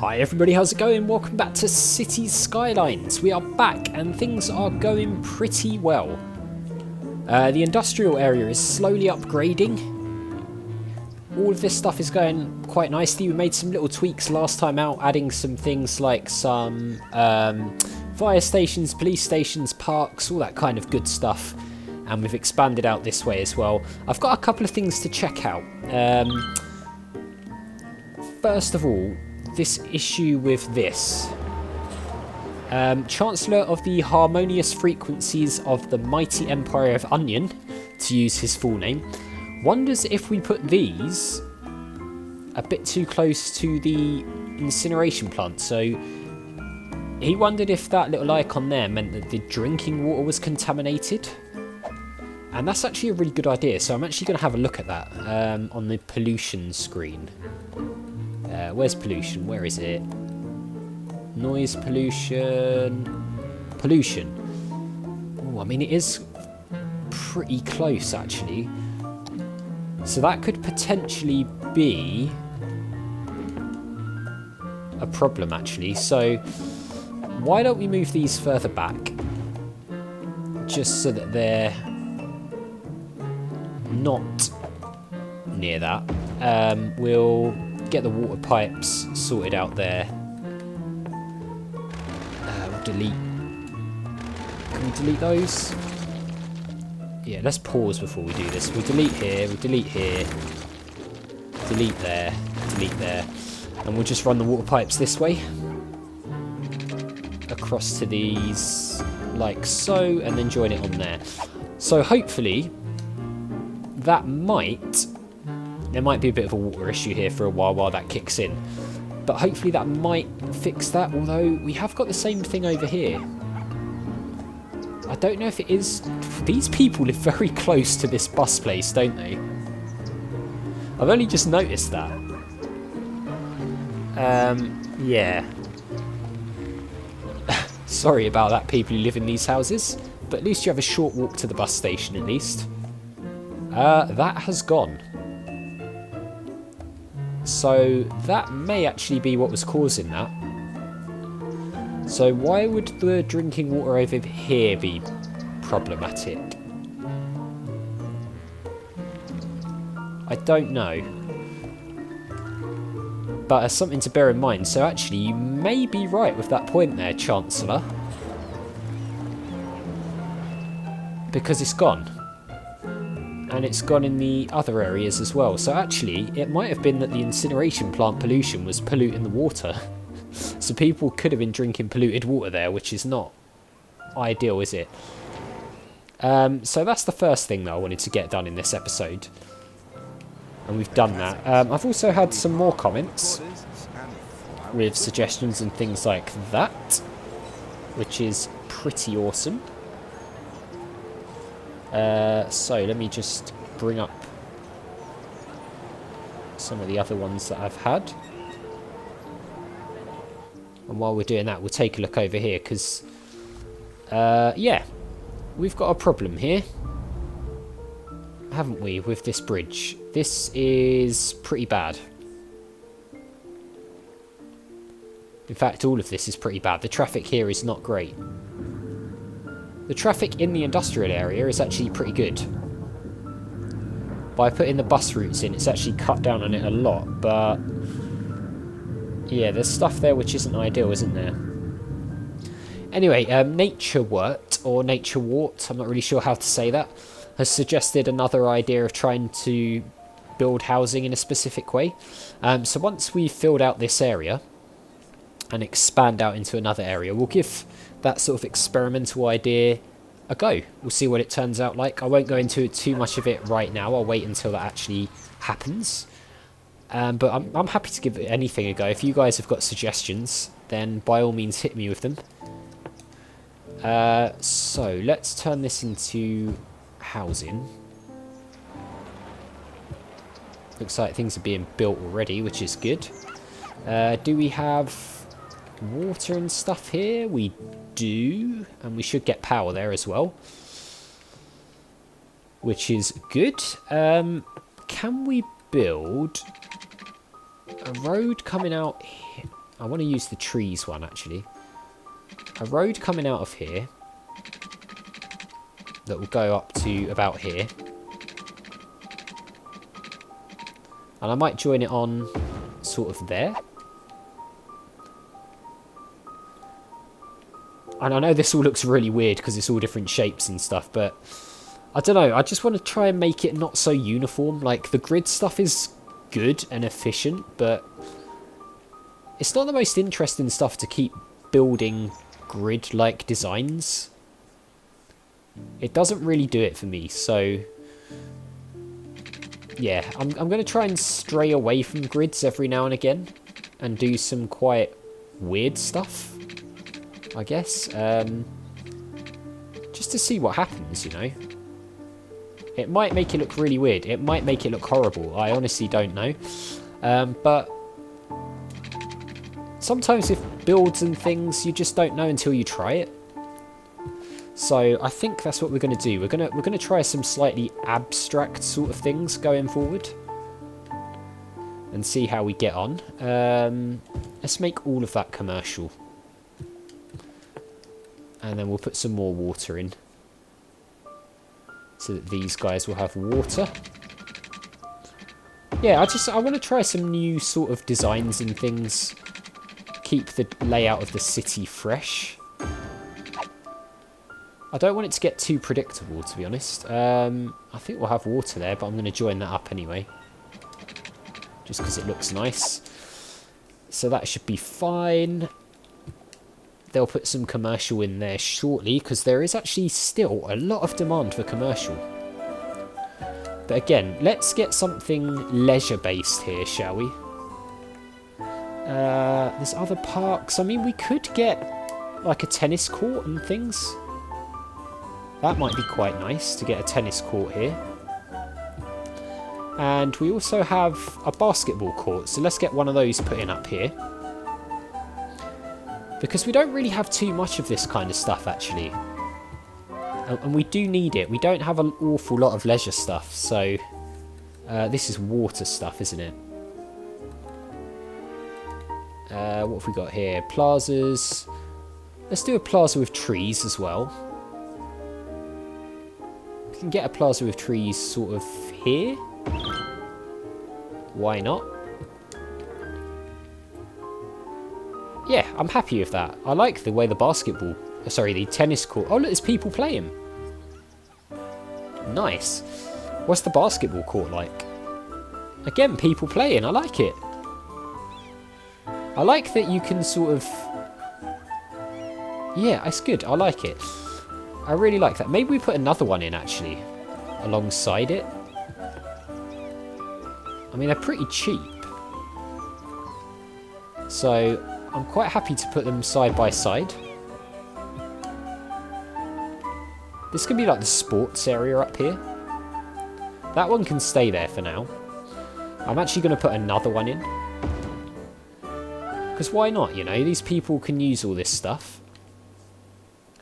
Hi everybody, how's it going? Welcome back to Cities Skylines. We are back and things are going pretty well. The industrial area is slowly upgrading. All of this stuff is going quite nicely. We made some little tweaks last time out, adding some things like some fire stations, police stations, parks, all that kind of good stuff. And we've expanded out this way as well. I've got a couple of things to check out. First of all, this issue with this. Chancellor of the Harmonious Frequencies of the Mighty Empire of Onion, to use his full name, wonders if we put these a bit too close to the incineration plant. So he wondered if that little icon there meant that the drinking water was contaminated. And that's actually a really good idea, so I'm actually going to have a look at that on the pollution screen. Where's pollution? Where is it? Noise pollution. Pollution. Oh, I mean, it is pretty close, actually. So that could potentially be a problem, actually. So why don't we move these further back? Just so that they're not near that. We'll get the water pipes sorted out there. We'll delete. Can we delete those? Yeah, let's pause before we do this. We'll delete here, we'll delete here, delete there, and we'll just run the water pipes this way across to these like so, and then join it on there. So hopefully that there might be a bit of a water issue here for a while that kicks in. But hopefully that might fix that, although we have got the same thing over here. I don't know if it is. These people live very close to this bus place, don't they? I've only just noticed that. Yeah. Sorry about that, people who live in these houses. But at least you have a short walk to the bus station, at least. That has gone. So that may actually be what was causing that. So why would the drinking water over here be problematic? I don't know. But it's something to bear in mind. So actually you may be right with that point there, Chancellor. Because it's gone. And it's gone in the other areas as well. So actually, it might have been that the incineration plant pollution was polluting the water. So people could have been drinking polluted water there, which is not ideal, is it? So that's the first thing that I wanted to get done in this episode. And we've done that. I've also had some more comments with suggestions and things like that, which is pretty awesome. So let me just bring up some of the other ones that I've had. And while we're doing that, we'll take a look over here because, yeah, we've got a problem here, haven't we, with this bridge? This is pretty bad. In fact, all of this is pretty bad. The traffic here is not great. The traffic in the industrial area is actually pretty good. By putting the bus routes in, it's actually cut down on it a lot, but yeah, there's stuff there which isn't ideal, isn't there? Anyway, Nature Wort, or Nature Wart, I'm not really sure how to say that, has suggested another idea of trying to build housing in a specific way. So once we've filled out this area and expand out into another area, we'll give that sort of experimental idea a go. We'll see what it turns out like. I won't go into too much of it right now. I'll wait until that actually happens. But I'm happy to give anything a go. If you guys have got suggestions, then by all means hit me with them. So let's turn this into housing. Looks like things are being built already, which is good. Do we have water and stuff here? We do, and we should get power there as well, which is good. Can we build a road coming out here? I want to use the trees one, actually. A road coming out of here that will go up to about here. And I might join it on sort of there. And I know this all looks really weird because it's all different shapes and stuff, but I don't know. I just want to try and make it not so uniform. Like, the grid stuff is good and efficient, but it's not the most interesting stuff to keep building grid-like designs. It doesn't really do it for me, so yeah, I'm going to try and stray away from grids every now and again and do some quite weird stuff, I guess, just to see what happens, you know. It might make it look really weird. It might make it look horrible. I honestly don't know. But sometimes with builds and things, you just don't know until you try it. So I think that's what we're going to do. We're going to try some slightly abstract sort of things going forward and see how we get on. Let's make all of that commercial. And then we'll put some more water in, so that these guys will have water. Yeah, I want to try some new sort of designs and things. Keep the layout of the city fresh. I don't want it to get too predictable, to be honest. I think we'll have water there, but I'm going to join that up anyway. Just because it looks nice. So that should be fine. They'll put some commercial in there shortly, because there is actually still a lot of demand for commercial. But again, let's get something leisure-based here, shall we? There's other parks. I mean, we could get like a tennis court and things. That might be quite nice to get a tennis court here. And we also have a basketball court, so let's get one of those put in up here. Because we don't really have too much of this kind of stuff, actually. And we do need it. We don't have an awful lot of leisure stuff, so this is water stuff, isn't it? What have we got here? Plazas. Let's do a plaza with trees as well. We can get a plaza with trees sort of here. Why not? Yeah, I'm happy with that. I like the way the the tennis court. Oh, look, there's people playing. Nice. What's the basketball court like? Again, people playing. I like it. I like that you can sort of... Yeah, it's good. I like it. I really like that. Maybe we put another one in, actually, alongside it. I mean, they're pretty cheap. So, I'm quite happy to put them side by side. This can be like the sports area up here. That one can stay there for now. I'm actually going to put another one in. Because why not, you know? These people can use all this stuff.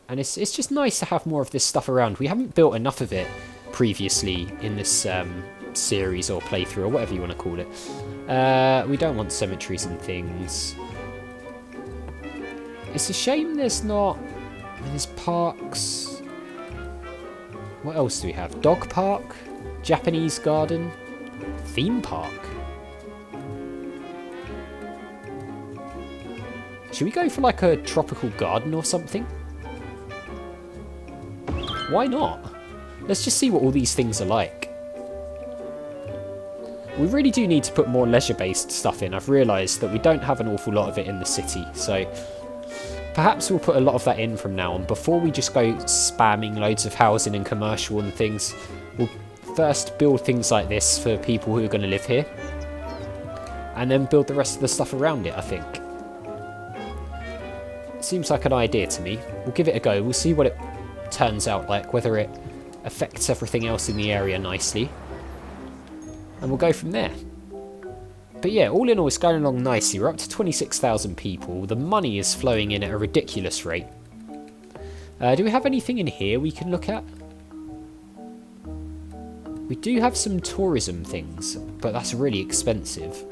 And it's just nice to have more of this stuff around. We haven't built enough of it previously in this series or playthrough or whatever you want to call it. We don't want cemeteries and things. It's a shame there's not... I mean, there's parks. What else do we have? Dog park? Japanese garden? Theme park? Should we go for like a tropical garden or something? Why not? Let's just see what all these things are like. We really do need to put more leisure-based stuff in. I've realised that we don't have an awful lot of it in the city, so perhaps we'll put a lot of that in from now on. Before we just go spamming loads of housing and commercial and things, we'll first build things like this for people who are going to live here, and then build the rest of the stuff around it, I think. Seems like an idea to me. We'll give it a go. We'll see what it turns out like, whether it affects everything else in the area nicely. And we'll go from there. But yeah, all in all, it's going along nicely. We're up to 26,000 people. The money is flowing in at a ridiculous rate. Do we have anything in here we can look at? We do have some tourism things, but that's really expensive.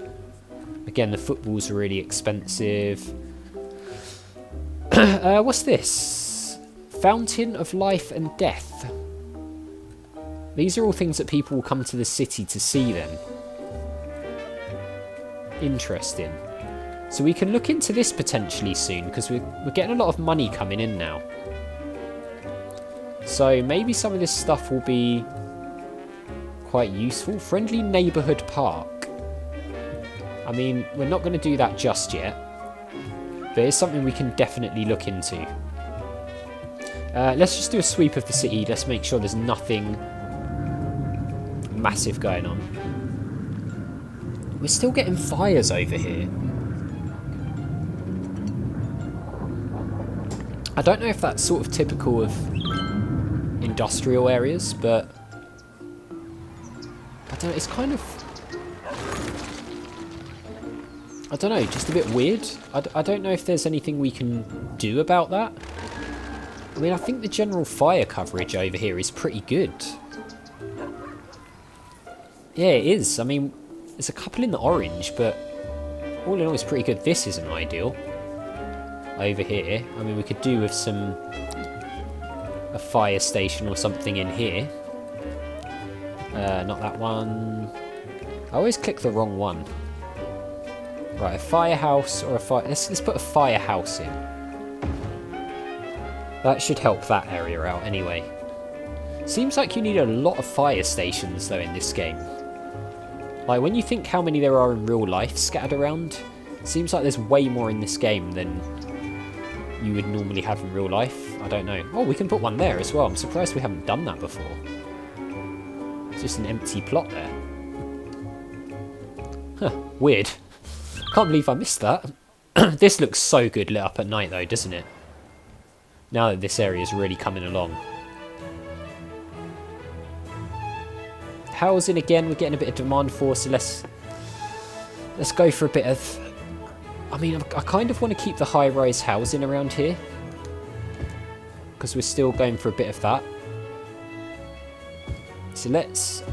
Again, the footballs are really expensive. What's this? Fountain of Life and Death. These are all things that people will come to the city to see then. Interesting. So we can look into this potentially soon, because we're getting a lot of money coming in now. So maybe some of this stuff will be quite useful. Friendly Neighbourhood Park. I mean, we're not going to do that just yet. But it's something we can definitely look into. Let's just do a sweep of the city. Let's make sure there's nothing massive going on. We're still getting fires over here. I don't know if that's sort of typical of industrial areas, but I don't know, it's kind of, I don't know, just a bit weird. I don't know if there's anything we can do about that. I mean, I think the general fire coverage over here is pretty good. Yeah, it is. I mean, there's a couple in the orange, but all in all, it's pretty good. This isn't ideal. Over here, I mean, we could do with a fire station or something in here. Not that one. I always click the wrong one. Right, a firehouse or a fire. Let's put a firehouse in. That should help that area out anyway. Seems like you need a lot of fire stations though in this game. Like when you think how many there are in real life scattered around, seems like there's way more in this game than you would normally have in real life. I don't know. Oh, we can put one there as well. I'm surprised we haven't done that before. It's just an empty plot there. Huh, weird. Can't believe I missed that. This looks so good lit up at night though, doesn't it? Now that this area is really coming along. Housing again, we're getting a bit of demand for, so let's go for a bit of... I mean, I kind of want to keep the high-rise housing around here, because we're still going for a bit of that. So let's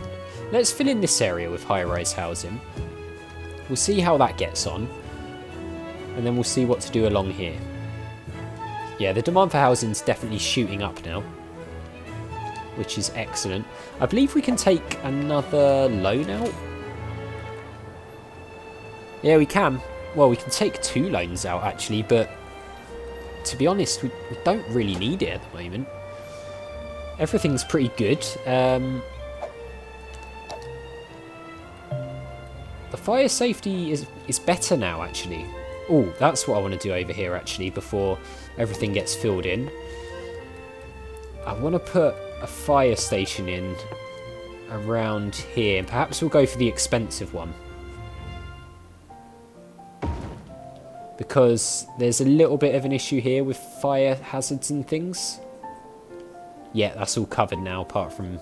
fill in this area with high-rise housing. We'll see how that gets on, and then we'll see what to do along here. Yeah, the demand for housing is definitely shooting up now, which is excellent. I believe we can take another loan out. Yeah, we can. Well, we can take 2 loans out, actually, but to be honest, we don't really need it at the moment. Everything's pretty good. The fire safety is better now, actually. Oh, that's what I want to do over here, actually, before everything gets filled in. I want to put a fire station in around here. Perhaps we'll go for the expensive one, because there's a little bit of an issue here with fire hazards and things. Yeah, that's all covered now, apart from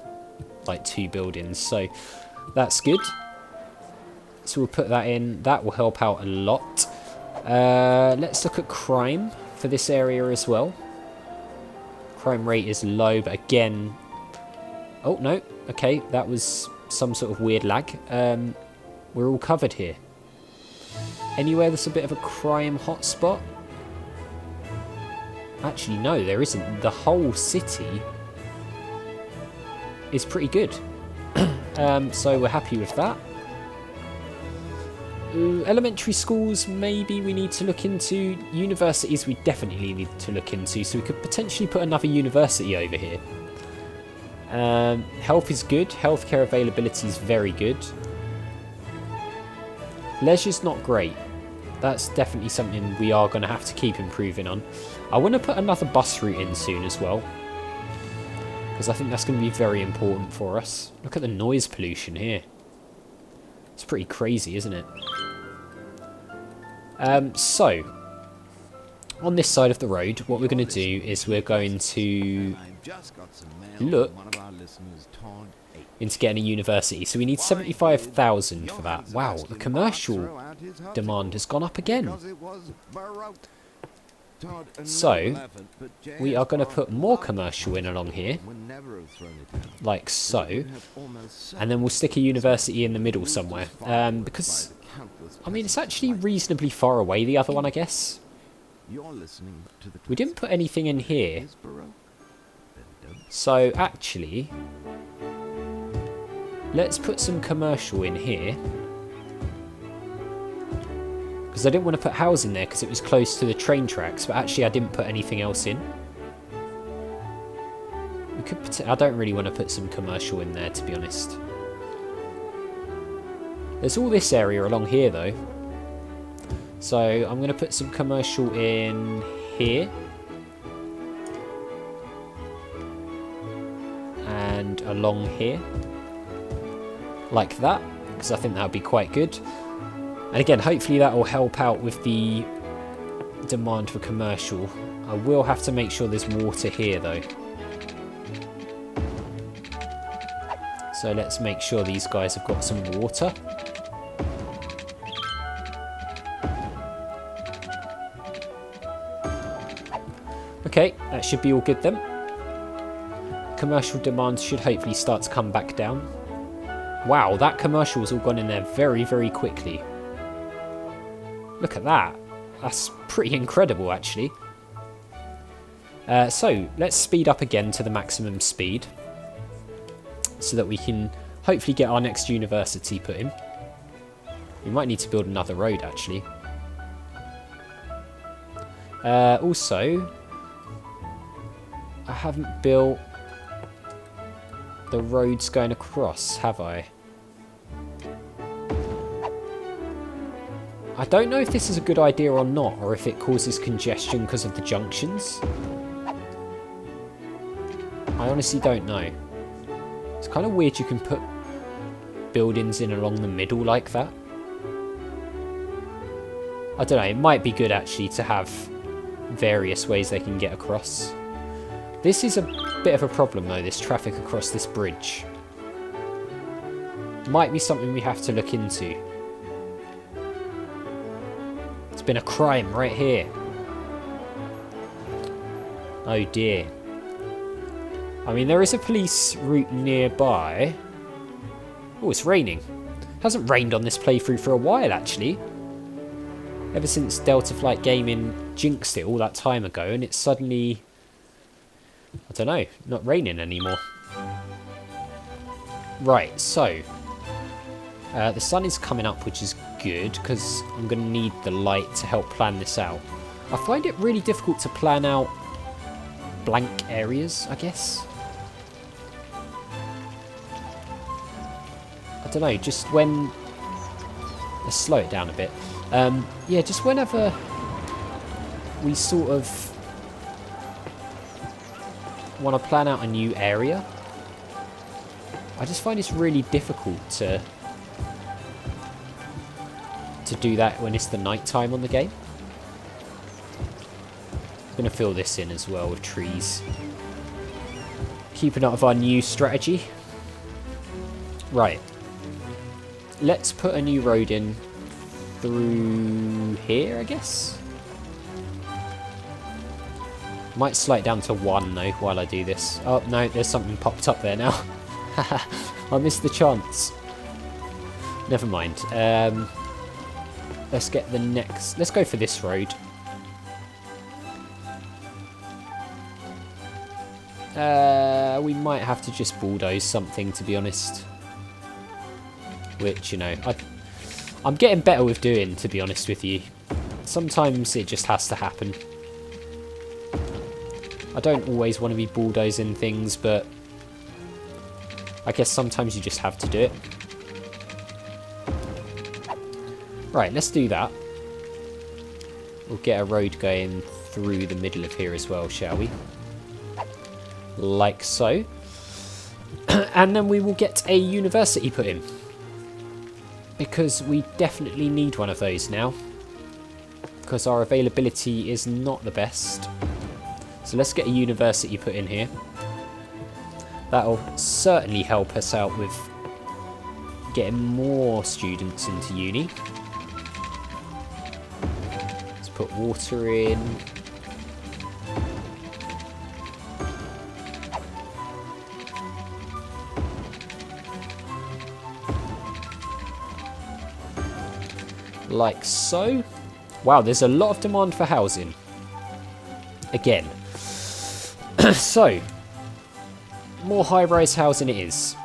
like 2 buildings, so that's good. So we'll put that in. That will help out a lot. Let's look at crime for this area as well. Crime rate is low, but again... Oh, no. Okay, that was some sort of weird lag. We're all covered here. Anywhere there's a bit of a crime hotspot? Actually, no, there isn't. The whole city is pretty good. So we're happy with that. Elementary schools, maybe we need to look into. Universities, we definitely need to look into. So we could potentially put another university over here. Health is good. Healthcare availability is very good. Leisure's not great. That's definitely something we are going to have to keep improving on. I want to put another bus route in soon as well, because I think that's going to be very important for us. Look at the noise pollution here. It's pretty crazy, isn't it? So, on this side of the road, what we're going to do is we're going to look into getting a university. So we need 75,000 for that. Wow, the commercial demand has gone up again. So, we are going to put more commercial in along here, like so, and then we'll stick a university in the middle somewhere, because, I mean, it's actually reasonably far away, the other one, I guess. We didn't put anything in here, so actually, let's put some commercial in here. Because I didn't want to put housing there because it was close to the train tracks, but actually I didn't put anything else in. We could I don't really want to put some commercial in there, to be honest. There's all this area along here, though. So I'm going to put some commercial in here. And along here. Like that, because I think that would be quite good. And again, hopefully that will help out with the demand for commercial. I will have to make sure there's water here, though. So let's make sure these guys have got some water. Okay, that should be all good then. Commercial demand should hopefully start to come back down. Wow, that commercial has all gone in there very, very quickly. Look at that. That's pretty incredible, actually. So, let's speed up again to the maximum speed. So that we can hopefully get our next university put in. We might need to build another road, actually. Also, I haven't built the roads going across, have I? I don't know if this is a good idea or not, or if it causes congestion because of the junctions. I honestly don't know. It's kind of weird you can put buildings in along the middle like that. I don't know, it might be good actually to have various ways they can get across. This is a bit of a problem though, this traffic across this bridge. Might be something we have to look into. Been a crime right here. Oh dear. I mean, there is a police route nearby. Oh, it's raining. It hasn't rained on this playthrough for a while, actually. Ever since Delta Flight Gaming jinxed it all that time ago, and it's suddenly, I don't know, not raining anymore. Right, so the sun is coming up, which is good because I'm going to need the light to help plan this out. I find it really difficult to plan out blank areas, I guess. I don't know, just when... Let's slow it down a bit. Yeah, just whenever we sort of want to plan out a new area, I just find it's really difficult to do that when it's the night time on the game. I'm going to fill this in as well with trees. Keeping up with our new strategy. Right. Let's put a new road in through here, I guess. Might slow it down to 1 though while I do this. Oh no, there's something popped up there now. I missed the chance. Never mind. Let's get the next... Let's go for this road. We might have to just bulldoze something, to be honest. Which, you know, I'm getting better with doing, to be honest with you. Sometimes it just has to happen. I don't always want to be bulldozing things, but I guess sometimes you just have to do it. Right, let's do that. We'll get a road going through the middle of here as well, shall we? Like so. And then we will get a university put in. Because we definitely need one of those now. Because our availability is not the best. So let's get a university put in here. That'll certainly help us out with getting more students into uni. Let's put water in. like so. Wow, there's a lot of demand for housing. Again. So, more high-rise housing it is.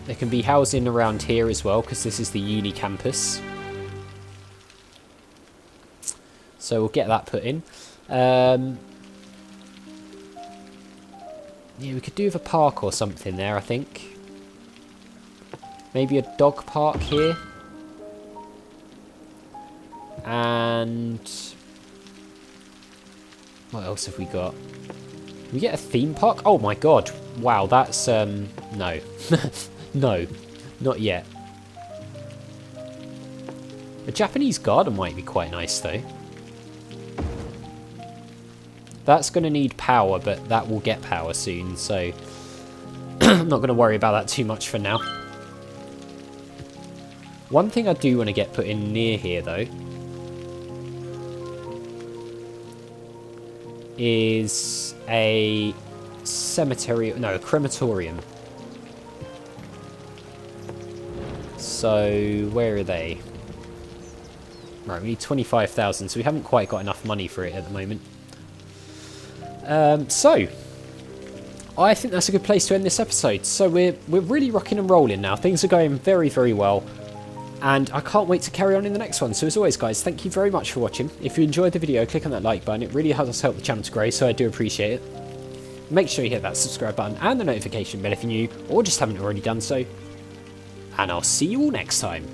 There can be housing around here as well, because this is the uni campus. So we'll get that put in. Yeah, we could do with a park or something there, I think. Maybe a dog park here. And what else have we got? Can we get a theme park? Oh my god. Wow, that's no. No, not yet. A Japanese garden might be quite nice though. That's going to need power, but that will get power soon, so I'm not going to worry about that too much for now. One thing I do want to get put in near here though is a cemetery, no, a crematorium. So, where are they? Right, we need 25,000, so we haven't quite got enough money for it at the moment. So, I think that's a good place to end this episode. So we're really rocking and rolling now. Things are going very, very well. And I can't wait to carry on in the next one. So as always, guys, thank you very much for watching. If you enjoyed the video, click on that like button. It really helps help the channel to grow, so I do appreciate it. Make sure you hit that subscribe button and the notification bell if you're new, or just haven't already done so. And I'll see you all next time.